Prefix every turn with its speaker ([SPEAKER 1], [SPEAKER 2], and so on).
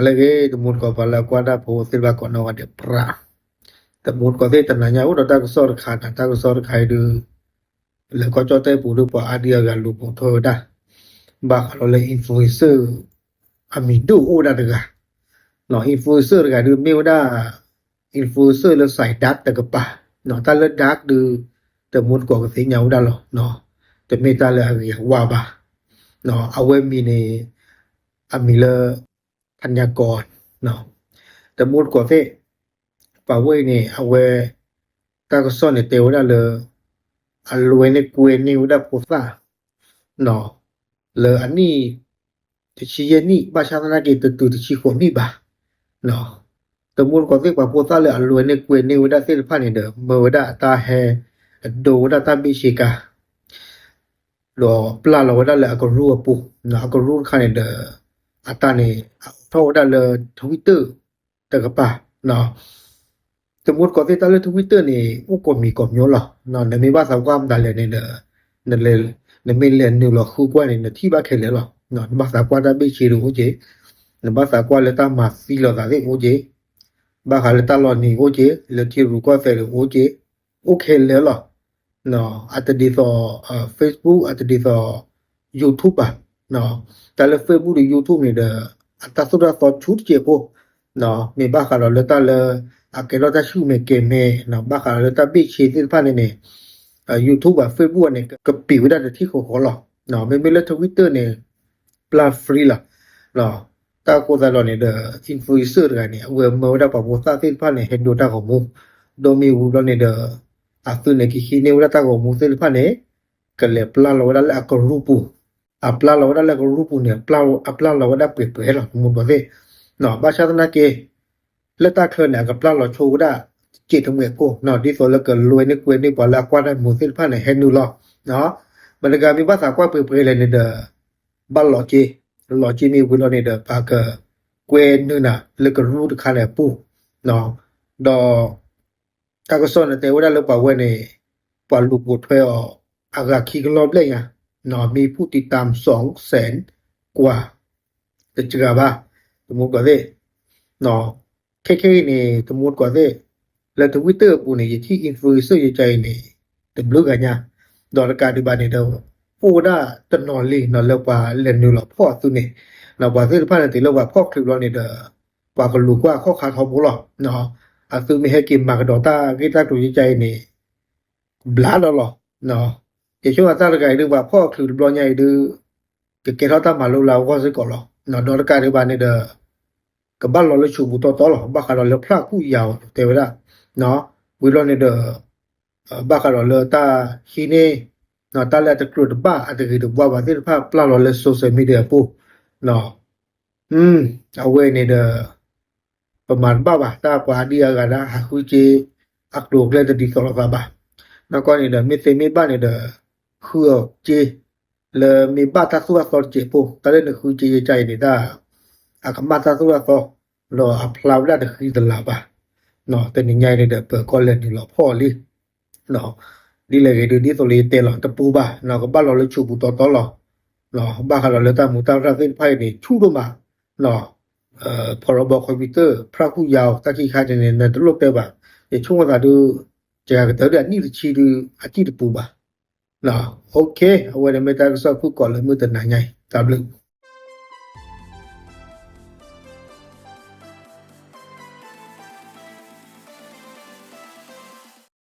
[SPEAKER 1] lagi temut ko pala kuada po silva ko no ade pra temut ko te tananya udah tak sor khana tak sor khai du le ko chote pu du pa adia ga lu po tho da ba khalo le influencer ami du udah daga no influencer ga du meu da influencer le sai dark ta ka pa no ta le dark du temut ko se nyau da lo no te me ta le agi wa ba no awe mi ne ami le ธัญญากรเนาะแต่มูดกว่าเฟป่าเว้ยนี่เอาเวตาก็ซ่อนในเตวได้เลยอันรวยในกวยนิวได้โพซ่าเนาะเลยอันนี้ที่ชี้นี่บาชาตนาเกตตุที่ชี้คนนี่บ่เนาะแต่มูดกว่าเฟป่าโพซ่าเลยอันรวยในกวยนิวได้เส้นผ่านนี่เด้อเมื่อได้ตาแฮโดได้ตาบิชิการอปลาเราได้เลยก็รู้ปุ๊เนาะก็รู้คันเด้ออัตานี่โทษได้เลย Twitter แต่ก็ป่ะเนาะสมมุติก่อนที่ตาเลย Twitter นี่อุกมีกบอยู่หรอเนาะในว่าสความได้เลยในนั่นเลยในไม่เรียนนี่หรอคือกว่านี่ที่บ้าแค่เลยหรอเนาะภาษากว่าได้ไม่ชิรู้โอเคในภาษากว่าเลยตามาฟีลได้โอเคบาคาเลยตาลอนี่โอเคเลยที่รู้ก็เฟรโอเคโอเคเลยหรอเนาะอัตดิต่อFacebook อัตดิต่อ YouTube อ่ะเนาะแต่ละ Facebook หรือ YouTube นี่เด้ออัตสุดาต่อชุดเจโพเนาะมีบาคาเลยตาเลยอาเกลตาชูเมเกเมเนาะบาคาเลยตาบิชีที่ผ่านนี่YouTube อ่ะ Facebook นี่ก็ปิวได้ที่ขอหรอเนาะไม่เลย Twitter นี่ปลาฟรีล่ะเนาะตาโคตาลอนี่เด้ออินฟลูเอนเซอร์กันนี่เวเมื่อได้ปะโพสต์ที่ผ่านนี่เห็นดูตาของมูโดมีวูดนี่เด้ออาตุนี่คินี่ว่าตาของมูที่ผ่านนี่ก็เลยปลาเราได้ละก็รูปูapla la wada la grupo ne apla la wada pe la mu ba ve no ba sha na ke la ta khon na ka apla la chu da ji thong me ko no di so la ka loi ne kwe ne ba la kwa da mu se pha ne he nu lo no ba la ga mi ba sa kwa pe le ne da ba lo ji mi wu lo ne da ba ka kwe nu na la ka ru da kha ne pu no do ta ko so ne te wada la ba we ne pa lu pu thwe o aga khi ka lo ble yaเนาะมีผู้ติดตาม 200,000 กว่าจะเจอป่ะสมมุติว่าเนาะแค่นี่สมมุติว่าแล้ว Twitter ปูนี่ที่อินฟลูเอนเซอร์ใจนี่ตบลึกอ่ะเนี่ยดอกการที่บ้านนี่เด้อโอ้ได้ตนอนลีเนาะแล้วว่าเล่นอยู่หรอพ่อตัวนี่เนาะว่าสิผ่านติแล้วว่าพ่อคลิปเรานี่เด้อว่าก็รู้ว่าข้อขาเขาบ่หรอกเนาะอาซึ่งมีให้กินมากดอกตากีตาตัวใจนี่บลาแล้วหรอเนาะเจ้าว่าตาละไกดูว่าพ่อคือบ่ใหญ่ดูเกเท่าตามาลูลาวก็สิก่อหรอเนาะดอกกาที่บ้านนี่เด้อก็บ้านเราเลยชูบุตอหรอบ้าคาเราเลยพระผู้ยาวเตวละเนาะวิโรนี่เด้อบ้าคาเราเลยตาฮีนี่เนาะตาละตะกรุดบ้าอะตะคือว่าสิภาพปลาเราเลยโซเชียลมีเดียปุ๊เนาะเอาไว้นี่เด้อประมาณบ้าตากว่าเดียกันนะหาคุยเจอักโลกเลยตะดีก็ละบ้าแล้วก็นี่เด้อมีเซมีบ้านนี่เด้อคือเจle mi bata suwa so je po tale ne khu je jai ni da akamata suwa so lo aplauda de khi de la ba no te ni nyai de pe ko le ni lo pho li no li le ge di so li te lo ta pu ba no ko ba lo le chu bu to lo no ba kha lo le ta mu ta ra sin phai ni chu do ma noพรบคอมพิวเตอร์พระผู้ยาวตะกี้คาจะเนี่ยตลกแต่ว่าไอ้ช่วงว่าดูจะก็แต่นี่ชีดูอาจิตปูบ่าเนาะโอเคเอาไว้ในเมตาก็สักผู้ก่อนเลยมื้อตะไหนไงตามลึก